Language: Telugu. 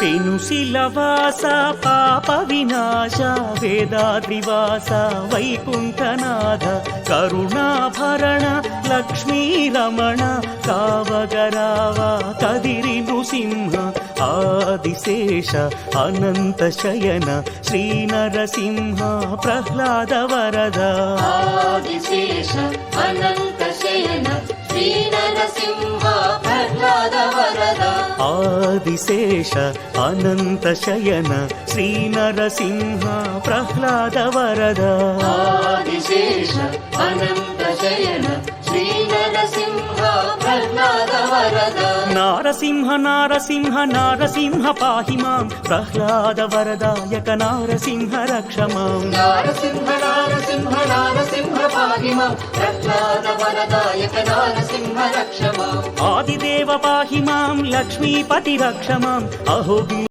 పెనుశిలవాస పాప వినాశ వేదాద్రివాస వైకుంఠనాథ కరుణాభరణ లక్ష్మీరమణ కావగరావ కదిరి నృసింహ ఆదిశేష అనంత శయన శ్రీ నరసింహ ప్రహ్లాద వరద ఆదిశేష అనంత శయన శ్రీ నరసింహ ప్రహ్లాద వరద ఆదిశేష అనంత శయన శ్రీ నరసింహ ప్రహ్లాద వరద ఆదిశేష అనంత శయన శ్రీ నరసింహ ప్రహ్లాద వరద నారసింహ నారసింహ నారసింహ పాహి మాం ప్రహ్లాద వరదాయక నారసింహ రక్ష మాం నారసింహ నారసింహ నారసింహ పాహి మాం ప్రహ్లాద వరదాయక నారసింహ రక్ష మాం ఆదిదేవ పాహి మాం లక్ష్మీపతి రక్ష మాం అహో